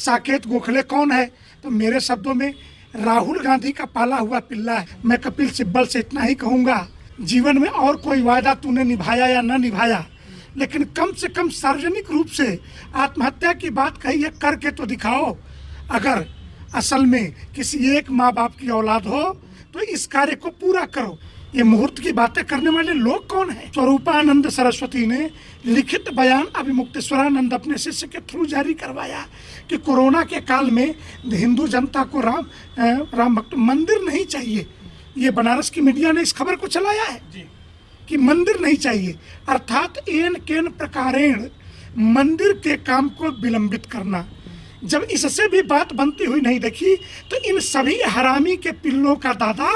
साकेत गोखले कौन है? तो मेरे शब्दों में राहुल गांधी का पाला हुआ पिल्ला है। मैं कपिल सिब्बल से इतना ही कहूँगा, जीवन में और कोई वायदा तूने निभाया या न निभाया, लेकिन कम से कम सार्वजनिक रूप से आत्महत्या की बात कही है, करके तो दिखाओ। अगर असल में किसी एक माँ बाप की औलाद हो तो इस कार्य को पूरा करो। ये मुहूर्त की बातें करने वाले लोग कौन हैं? स्वरूपानंद सरस्वती ने लिखित बयान अभिमुक्तेश्वरानंद अपने शिष्य के थ्रू जारी करवाया कि कोरोना के काल में हिंदू जनता को राम भक्त मंदिर नहीं चाहिए। ये बनारस की मीडिया ने इस खबर को चलाया है कि मंदिर नहीं चाहिए, अर्थात एन केन प्रकारेण मंदिर के काम को विलंबित करना। जब इससे भी बात बनती हुई नहीं देखी तो इन सभी हरामी के पिल्लों का दादा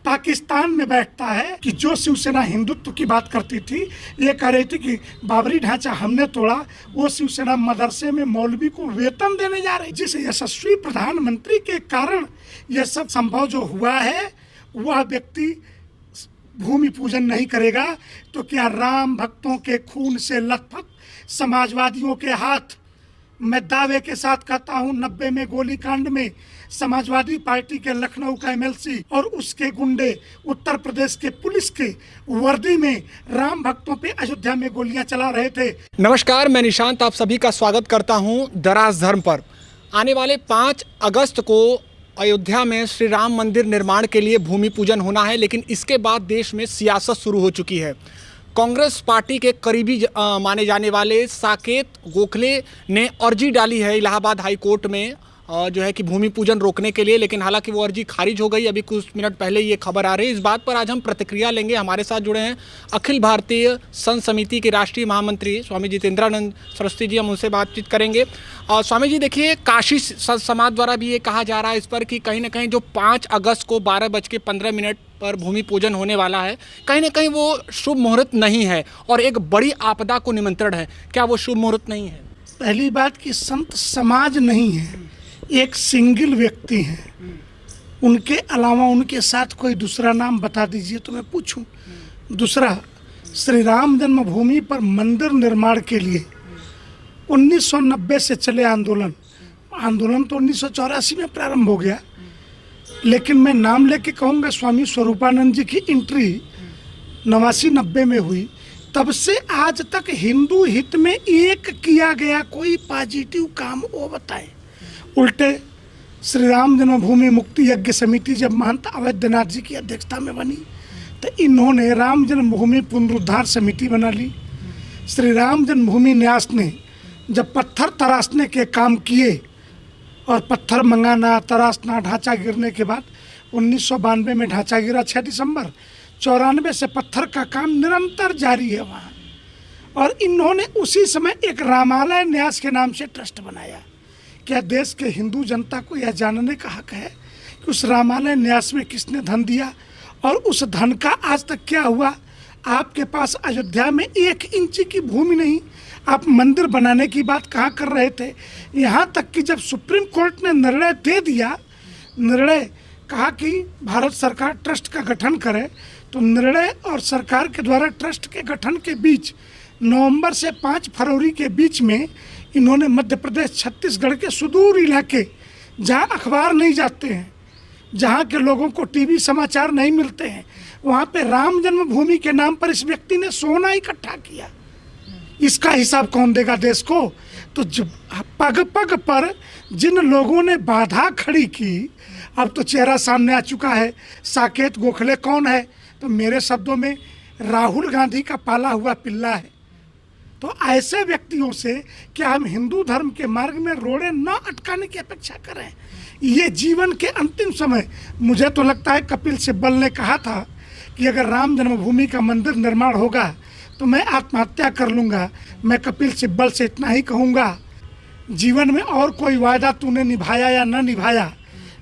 पाकिस्तान में बैठता है कि जो शिवसेना हिंदुत्व की बात करती थी, ये कह रही थी कि बाबरी ढांचा हमने तोड़ा, वो शिवसेना मदरसे में मौलवी को वेतन देने जा रही। जिस यशस्वी प्रधानमंत्री के कारण यह सब संभव जो हुआ है, वह व्यक्ति भूमि पूजन नहीं करेगा तो क्या राम भक्तों के खून से लथपथ समाजवादियों के हाथ, मैं दावे के साथ कहता हूं 90 में गोलीकांड में समाजवादी पार्टी के लखनऊ का एमएलसी और उसके गुंडे उत्तर प्रदेश के पुलिस के वर्दी में राम भक्तों पे अयोध्या में गोलियां चला रहे थे। नमस्कार, मैं निशांत आप सभी का स्वागत करता हूं दराज धर्म पर। आने वाले 5 अगस्त को अयोध्या में श्री राम मंदिर निर्माण के लिए भूमि पूजन होना है, लेकिन इसके बाद देश में सियासत शुरू हो चुकी है। कांग्रेस पार्टी के करीबी माने जाने वाले साकेत गोखले ने अर्जी डाली है इलाहाबाद हाई कोर्ट में जो है कि भूमि पूजन रोकने के लिए, लेकिन हालांकि वो अर्जी खारिज हो गई। अभी कुछ मिनट पहले ये खबर आ रही है। इस बात पर आज हम प्रतिक्रिया लेंगे। हमारे साथ जुड़े हैं अखिल भारतीय संत समिति के राष्ट्रीय महामंत्री स्वामी जितेंद्रानंद सरस्वती जी, हम उनसे बातचीत करेंगे। स्वामी जी, देखिए, काशी संत समाज द्वारा भी ये कहा जा रहा है इस पर कि कहीं ना कहीं जो 5 अगस्त को 12:15 पर भूमि पूजन होने वाला है, कहीं ना कहीं वो शुभ मुहूर्त नहीं है और एक बड़ी आपदा को निमंत्रण है। क्या वो शुभ मुहूर्त नहीं है? पहली बात कि संत समाज नहीं है, एक सिंगल व्यक्ति है। उनके अलावा उनके साथ कोई दूसरा नाम बता दीजिए तो मैं पूछूं। दूसरा, श्री राम जन्मभूमि पर मंदिर निर्माण के लिए 1990 से चले आंदोलन तो 1984 में प्रारंभ हो गया, लेकिन मैं नाम लेके कहूँगा स्वामी स्वरूपानंद जी की एंट्री 89-90 में हुई। तब से आज तक हिंदू हित में एक किया गया कोई पॉजिटिव काम वो बताएं। उल्टे श्री राम जन्मभूमि मुक्ति यज्ञ समिति जब महंत अवैधनाथ जी की अध्यक्षता में बनी तो इन्होंने राम जन्मभूमि पुनरुद्धार समिति बना ली। श्री राम जन्मभूमि न्यास ने जब पत्थर तराशने के काम किए और पत्थर मंगाना, तराशना, ढांचा गिरने के बाद 1992 में ढांचा गिरा 6 दिसंबर, 94 से पत्थर का काम निरंतर जारी है वहाँ। और इन्होंने उसी समय एक रामालय न्यास के नाम से ट्रस्ट बनाया। क्या देश के हिंदू जनता को यह जानने का हक है कि उस रामालय न्यास में किसने धन दिया और उस धन का आज तक क्या हुआ? आपके पास अयोध्या में 1 इंच की भूमि नहीं, आप मंदिर बनाने की बात कहाँ कर रहे थे? यहाँ तक कि जब सुप्रीम कोर्ट ने निर्णय दे दिया, निर्णय कहा कि भारत सरकार ट्रस्ट का गठन करे, तो निर्णय और सरकार के द्वारा ट्रस्ट के गठन के बीच नवंबर से 5 फरवरी के बीच में इन्होंने मध्य प्रदेश, छत्तीसगढ़ के सुदूर इलाके जहाँ अखबार नहीं जाते हैं, जहाँ के लोगों को टीवी समाचार नहीं मिलते हैं, वहाँ पे राम जन्मभूमि के नाम पर इस व्यक्ति ने सोना इकट्ठा किया। इसका हिसाब कौन देगा देश को? तो पग पग पर जिन लोगों ने बाधा खड़ी की, अब तो चेहरा सामने आ चुका है। साकेत गोखले कौन है? तो मेरे शब्दों में राहुल गांधी का पाला हुआ पिल्ला है। तो ऐसे व्यक्तियों से क्या हम हिंदू धर्म के मार्ग में रोड़े न अटकाने की अपेक्षा करें? ये जीवन के अंतिम समय, मुझे तो लगता है कपिल सिब्बल ने कहा था कि अगर राम जन्मभूमि का मंदिर निर्माण होगा तो मैं आत्महत्या कर लूँगा। मैं कपिल सिब्बल से इतना ही कहूँगा, जीवन में और कोई वायदा तूने निभाया या न निभाया,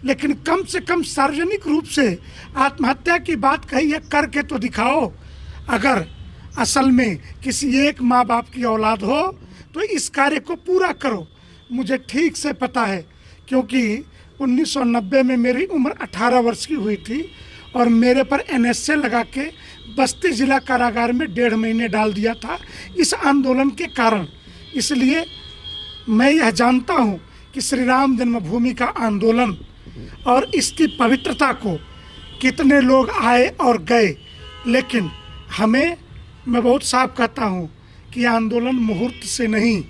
लेकिन कम से कम सार्वजनिक रूप से आत्महत्या की बात कही है, करके तो दिखाओ। अगर असल में किसी एक माँ बाप की औलाद हो तो इस कार्य को पूरा करो। मुझे ठीक से पता है, क्योंकि 1990 में मेरी उम्र 18 वर्ष की हुई थी और मेरे पर NSA लगा के बस्ती जिला कारागार में 1.5 महीने डाल दिया था इस आंदोलन के कारण। इसलिए मैं यह जानता हूँ कि श्री राम जन्मभूमि का आंदोलन और इसकी पवित्रता को कितने लोग आए और गए, लेकिन मैं बहुत साफ कहता हूँ कि आंदोलन मुहूर्त से नहीं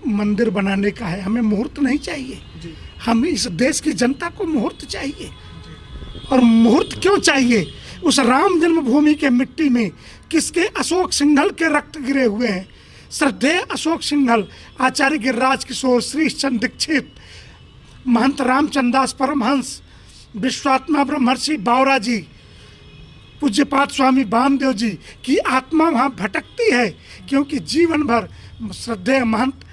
मंदिर बनाने का है। हमें मुहूर्त नहीं चाहिए, हमें इस देश की जनता को मुहूर्त चाहिए। और मुहूर्त क्यों चाहिए? उस राम जन्मभूमि के मिट्टी में किसके अशोक सिंघल के रक्त गिरे हुए हैं। श्रद्धेय अशोक सिंघल, आचार्य गिरिराज किशोर, श्री चंद्र दीक्षित, महंत रामचंदास परमहंस, विश्वात्मा ब्रह्मर्षि बावरा जी, पूज्यपाद स्वामी वामदेव जी की आत्मा वहाँ भटकती है, क्योंकि जीवन भर श्रद्धेय महंत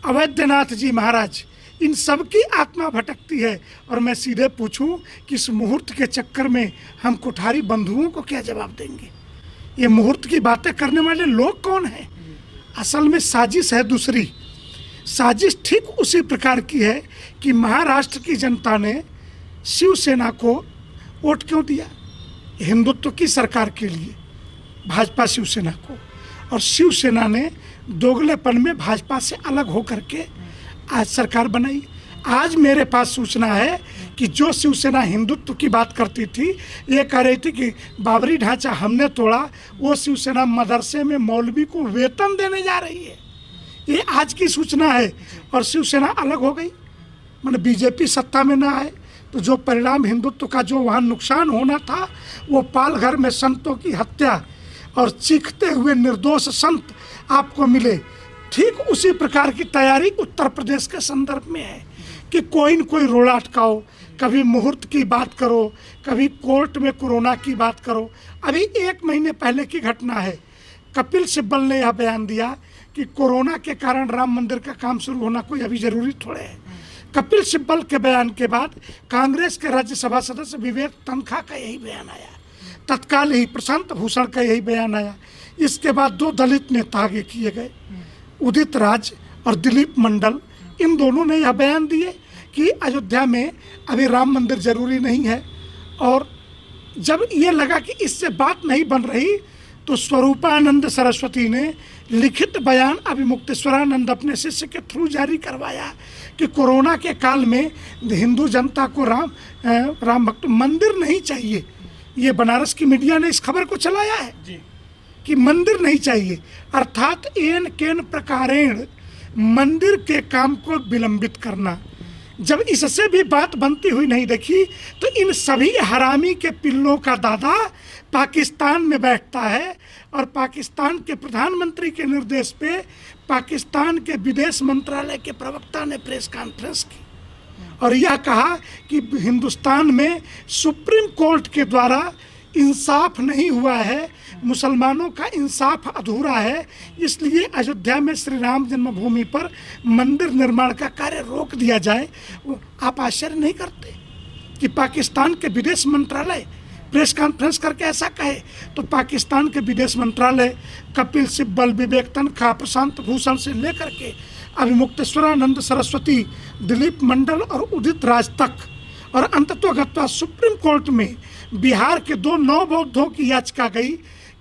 अवैधनाथ जी महाराज, इन सब की आत्मा भटकती है। और मैं सीधे पूछूं कि इस मुहूर्त के चक्कर में हम कुठारी बंधुओं को क्या जवाब देंगे? ये मुहूर्त की बातें करने वाले लोग कौन हैं? असल में साजिश है दूसरी। साजिश ठीक उसी प्रकार की है कि महाराष्ट्र की जनता ने शिवसेना को वोट क्यों दिया? हिंदुत्व की सरकार के लिए भाजपा शिवसेना को, और शिवसेना ने दोगलेपन में भाजपा से अलग होकर के आज सरकार बनाई। आज मेरे पास सूचना है कि जो शिवसेना हिंदुत्व की बात करती थी, ये कह रही थी कि बाबरी ढांचा हमने तोड़ा, वो शिवसेना मदरसे में मौलवी को वेतन देने जा रही है। ये आज की सूचना है। और शिवसेना अलग हो गई, मतलब बीजेपी सत्ता में ना आए तो जो परिणाम हिंदुत्व का जो वहाँ नुकसान होना था, वो पालघर में संतों की हत्या और चीखते हुए निर्दोष संत आपको मिले, ठीक उसी प्रकार की तैयारी उत्तर प्रदेश के संदर्भ में है कि कोई न कोई रोड़ा अटकाओ, कभी मुहूर्त की बात करो, कभी कोर्ट में कोरोना की बात करो। अभी 1 महीने पहले की घटना है, कपिल सिब्बल ने यह बयान दिया कि कोरोना के कारण राम मंदिर का काम शुरू होना कोई अभी जरूरी थोड़े है। कपिल सिब्बल के बयान के बाद कांग्रेस के राज्यसभा सदस्य विवेक तनखा का यही बयान आया, तत्काल ही प्रशांत भूषण का यही बयान आया। इसके बाद 2 दलित नेता आगे किए गए, उदित राज और दिलीप मंडल, इन दोनों ने यह बयान दिए कि अयोध्या में अभी राम मंदिर जरूरी नहीं है। और जब ये लगा कि इससे बात नहीं बन रही, तो स्वरूपानंद सरस्वती ने लिखित बयान अभिमुक्तेश्वरानंद अपने शिष्य के थ्रू जारी करवाया कि कोरोना के काल में हिंदू जनता को राम भक्त मंदिर नहीं चाहिए। ये बनारस की मीडिया ने इस खबर को चलाया है जी, कि मंदिर नहीं चाहिए, अर्थात एन केन प्रकारेण मंदिर के काम को विलंबित करना। जब इससे भी बात बनती हुई नहीं देखी, तो इन सभी हरामी के पिल्लों का दादा पाकिस्तान में बैठता है और पाकिस्तान के प्रधानमंत्री के निर्देश पे पाकिस्तान के विदेश मंत्रालय के प्रवक्ता ने प्रेस कॉन्फ्रेंस की और यह कहा कि हिंदुस्तान में सुप्रीम कोर्ट के द्वारा इंसाफ नहीं हुआ है, मुसलमानों का इंसाफ अधूरा है, इसलिए अयोध्या में श्री राम जन्मभूमि पर मंदिर निर्माण का कार्य रोक दिया जाए। आप आश्चर्य नहीं करते कि पाकिस्तान के विदेश मंत्रालय प्रेस कॉन्फ्रेंस करके ऐसा कहे? तो पाकिस्तान के विदेश मंत्रालय कपिल सिब्बल, विवेक तनखा, प्रशांत भूषण से लेकर के अभिमुक्तेश्वरानंद सरस्वती, दिलीप मंडल और उदित राज तक, और अंततोगत्वा सुप्रीम कोर्ट में बिहार के 2 नवबौद्धों की याचिका गई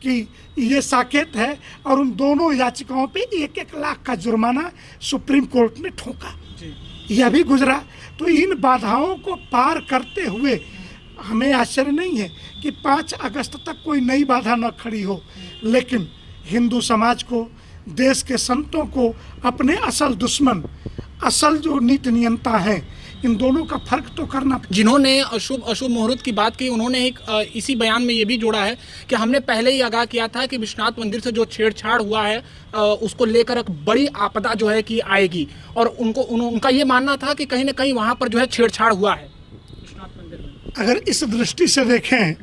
कि ये साकेत है, और उन दोनों याचिकाओं पे 1-1 लाख का जुर्माना सुप्रीम कोर्ट ने ठोका। यह भी गुजरा। तो इन बाधाओं को पार करते हुए हमें आश्चर्य नहीं है कि 5 अगस्त तक कोई नई बाधा न खड़ी हो, लेकिन हिंदू समाज को, देश के संतों को अपने असल दुश्मन, असल जो नीति नियंता हैं, इन दोनों का फर्क तो करना। जिन्होंने अशुभ मुहूर्त की बात की, उन्होंने एक इसी बयान में ये भी जोड़ा है कि हमने पहले ही आगाह किया था कि विश्वनाथ मंदिर से जो छेड़छाड़ हुआ है उसको लेकर एक बड़ी आपदा जो है कि आएगी, और उनका ये मानना था कि कहीं ना कहीं वहाँ पर जो है छेड़छाड़ हुआ है विश्वनाथ मंदिर में। अगर इस दृष्टि से देखें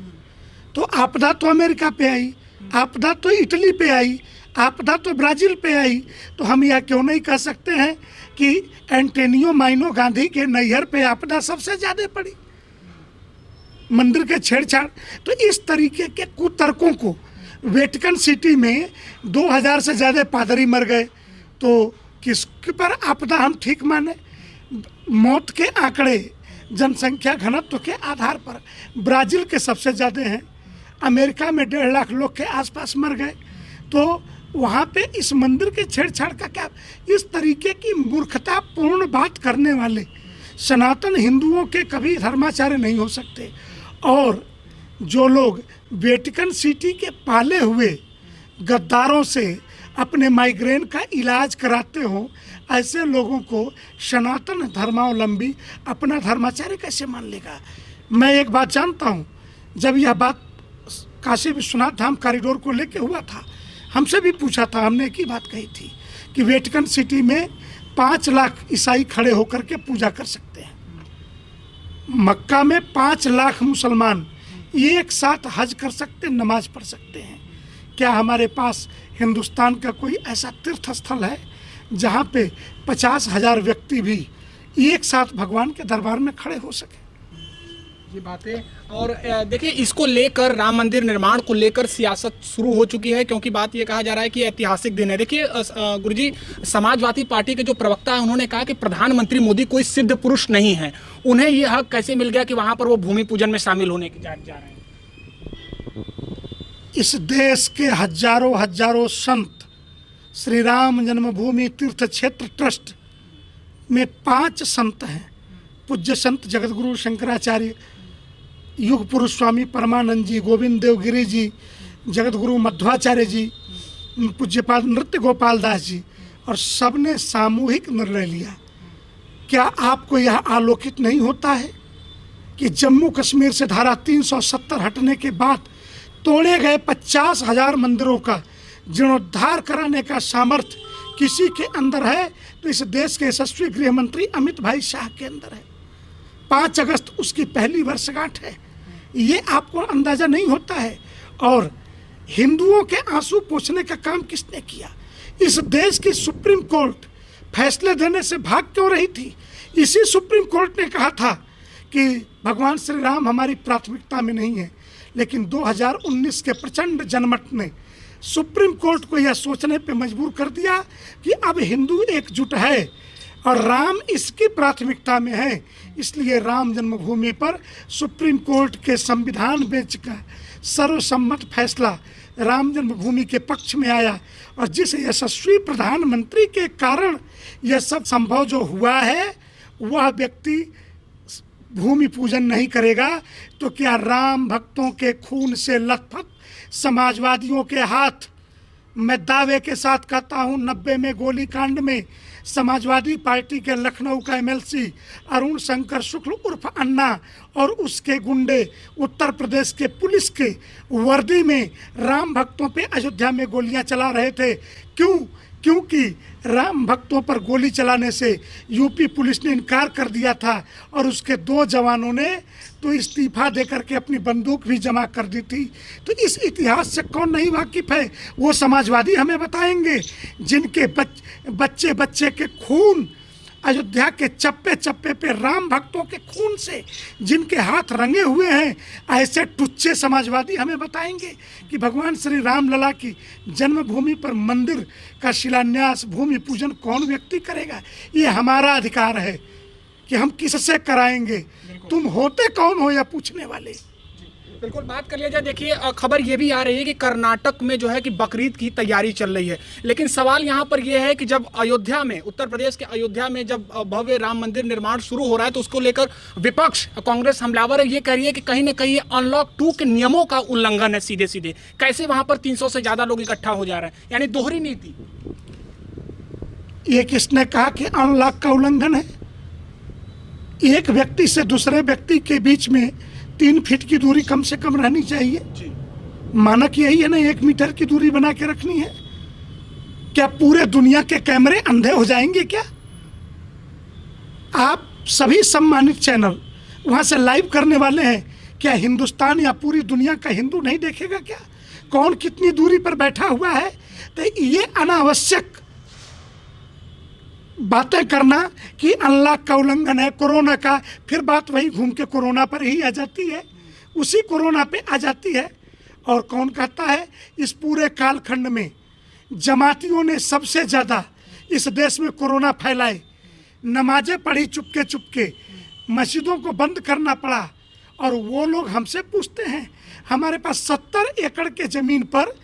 तो आपदा तो अमेरिका पे आई, आपदा तो इटली पे आई, आपदा तो ब्राज़ील पे आई, तो हम यह क्यों नहीं कह सकते हैं कि एंटोनियो माइनो गांधी के नैहर पे आपदा सबसे ज़्यादा पड़ी, मंदिर के छेड़छाड़। तो इस तरीके के कुतर्कों को, वेटिकन सिटी में 2000 से ज़्यादा पादरी मर गए, तो किस पर आपदा हम ठीक माने? मौत के आंकड़े जनसंख्या घनत्व के आधार पर ब्राज़ील के सबसे ज़्यादा हैं, अमेरिका में 1.5 लाख लोग के आसपास मर गए, तो वहाँ पे इस मंदिर के छेड़छाड़ का क्या? इस तरीके की मूर्खतापूर्ण बात करने वाले सनातन हिंदुओं के कभी धर्माचार्य नहीं हो सकते। और जो लोग वेटिकन सिटी के पाले हुए गद्दारों से अपने माइग्रेन का इलाज कराते हो, ऐसे लोगों को सनातन धर्मावलंबी अपना धर्माचार्य कैसे मान लेगा? मैं एक बात जानता हूँ, जब यह बात काशी विश्वनाथ धाम कॉरिडोर को लेके हुआ था, हमसे भी पूछा था, हमने एक ही बात कही थी कि वेटिकन सिटी में 5 लाख ईसाई खड़े होकर के पूजा कर सकते हैं। मक्का में 5 लाख मुसलमान एक साथ हज कर सकते, नमाज पढ़ सकते हैं। क्या हमारे पास हिंदुस्तान का कोई ऐसा तीर्थ स्थल है जहाँ पे 50,000 व्यक्ति भी एक साथ भगवान के दरबार में खड़े हो सके? ये बातें, और देखिए इसको लेकर राम मंदिर निर्माण को लेकर सियासत शुरू हो चुकी है, क्योंकि बात ये कहा जा रहा है कि ऐतिहासिक दिन है। देखिए गुरुजी, समाजवादी पार्टी के जो प्रवक्ता है उन्होंने कहा कि प्रधानमंत्री मोदी कोई सिद्ध पुरुष नहीं है, उन्हें ये हक कैसे मिल गया कि वहां पर वो भूमि पूजन में शामिल होने की जा रहे हैं। इस देश के हजारों संत श्री राम जन्मभूमि तीर्थ क्षेत्र ट्रस्ट में 5 संत हैं। पूज्य संत जगतगुरु शंकराचार्य, युग पुरुष स्वामी परमानंद जी, गोविंद देवगिरी जी, जगतगुरु मध्वाचार्य जी, पूज्यपाद नृत्य गोपाल दास जी, और सबने सामूहिक निर्णय लिया। क्या आपको यह आलोकित नहीं होता है कि जम्मू कश्मीर से धारा 370 हटने के बाद तोड़े गए 50,000 मंदिरों का जीर्णोद्धार कराने का सामर्थ्य किसी के अंदर है तो इस देश के यशस्वी गृह मंत्री अमित भाई शाह के अंदर है। 5 अगस्त उसकी पहली वर्षगांठ है, ये आपको अंदाजा नहीं होता है। और हिंदुओं के आंसू पोंछने का काम किसने किया? इस देश की सुप्रीम कोर्ट फैसले देने से भाग क्यों रही थी? इसी सुप्रीम कोर्ट ने कहा था कि भगवान श्री राम हमारी प्राथमिकता में नहीं है, लेकिन 2019 के प्रचंड जनमत ने सुप्रीम कोर्ट को यह सोचने पे मजबूर कर दिया कि अब हिंदू एकजुट है और राम इसकी प्राथमिकता में है। इसलिए राम जन्मभूमि पर सुप्रीम कोर्ट के संविधान बेंच का सर्वसम्मत फैसला राम जन्मभूमि के पक्ष में आया। और जिस यशस्वी प्रधानमंत्री के कारण यह सब संभव जो हुआ है, वह व्यक्ति भूमि पूजन नहीं करेगा तो क्या राम भक्तों के खून से लथपथ समाजवादियों के हाथ, मैं दावे के साथ कहता हूँ 90 में गोली कांड में समाजवादी पार्टी के लखनऊ का एमएलसी अरुण शंकर शुक्ल उर्फ अन्ना और उसके गुंडे उत्तर प्रदेश के पुलिस के वर्दी में राम भक्तों पे अयोध्या में गोलियां चला रहे थे। क्योंकि राम भक्तों पर गोली चलाने से यूपी पुलिस ने इनकार कर दिया था और उसके 2 जवानों ने तो इस्तीफा देकर के अपनी बंदूक भी जमा कर दी थी। तो इस इतिहास से कौन नहीं वाकिफ है? वो समाजवादी हमें बताएंगे जिनके बच्चे बच्चे के खून अयोध्या के चप्पे चप्पे पे राम भक्तों के खून से जिनके हाथ रंगे हुए हैं, ऐसे टुच्चे समाजवादी हमें बताएंगे कि भगवान श्री राम लला की जन्मभूमि पर मंदिर का शिलान्यास, भूमि पूजन कौन व्यक्ति करेगा? ये हमारा अधिकार है कि हम किससे कराएंगे। तुम होते कौन हो या पूछने वाले? बिल्कुल, बात कर लिया जाए। देखिए खबर ये भी आ रही है कि कर्नाटक में जो है कि बकरीद की तैयारी चल रही है, लेकिन सवाल यहाँ पर यह है कि जब अयोध्या में, उत्तर प्रदेश के अयोध्या में जब भव्य राम मंदिर निर्माण शुरू हो रहा है तो उसको लेकर विपक्ष, कांग्रेस हमलावर है, ये कह रही है कि कहीं ना कहीं अनलॉक 2 के नियमों का उल्लंघन है। सीधे सीधे कैसे वहां पर 300 से ज्यादा लोग इकट्ठा हो जा रहे हैं, यानी दोहरी नीति। ये किसने कहा कि अनलॉक का उल्लंघन है? एक व्यक्ति से दूसरे व्यक्ति के बीच में 3 फीट की दूरी कम से कम रहनी चाहिए जी। मानक यही है ना, 1 मीटर की दूरी बना के रखनी है। क्या पूरे दुनिया के कैमरे अंधे हो जाएंगे क्या? आप सभी सम्मानित चैनल वहां से लाइव करने वाले हैं, क्या हिंदुस्तान या पूरी दुनिया का हिंदू नहीं देखेगा क्या कौन कितनी दूरी पर बैठा हुआ है? तो ये अनावश्यक बातें करना कि अनलॉक का उल्लंघन है, कोरोना का, फिर बात वही घूम के कोरोना पर ही आ जाती है, उसी कोरोना पे आ जाती है। और कौन कहता है इस पूरे कालखंड में जमातियों ने सबसे ज़्यादा इस देश में कोरोना फैलाए, नमाजें पढ़ी चुपके चुपके, मस्जिदों को बंद करना पड़ा। और वो लोग हमसे पूछते हैं, हमारे पास 70 एकड़ के ज़मीन पर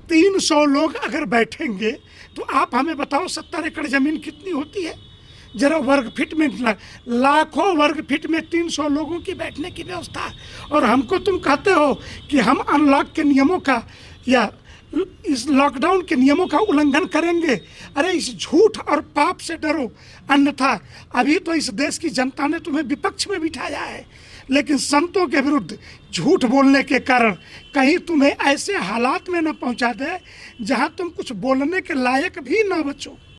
300 लोग अगर बैठेंगे तो आप हमें बताओ 70 एकड़ जमीन कितनी होती है, जरा वर्ग फीट में लाखों वर्ग फीट में 300 लोगों की बैठने की व्यवस्था है। और हमको तुम कहते हो कि हम अनलॉक के नियमों का या इस लॉकडाउन के नियमों का उल्लंघन करेंगे। अरे इस झूठ और पाप से डरो, अन्यथा अभी तो इस देश की जनता ने तुम्हें विपक्ष में बिठाया है, लेकिन संतों के विरुद्ध झूठ बोलने के कारण कहीं तुम्हें ऐसे हालात में न पहुंचा दे जहां तुम कुछ बोलने के लायक भी न बचो।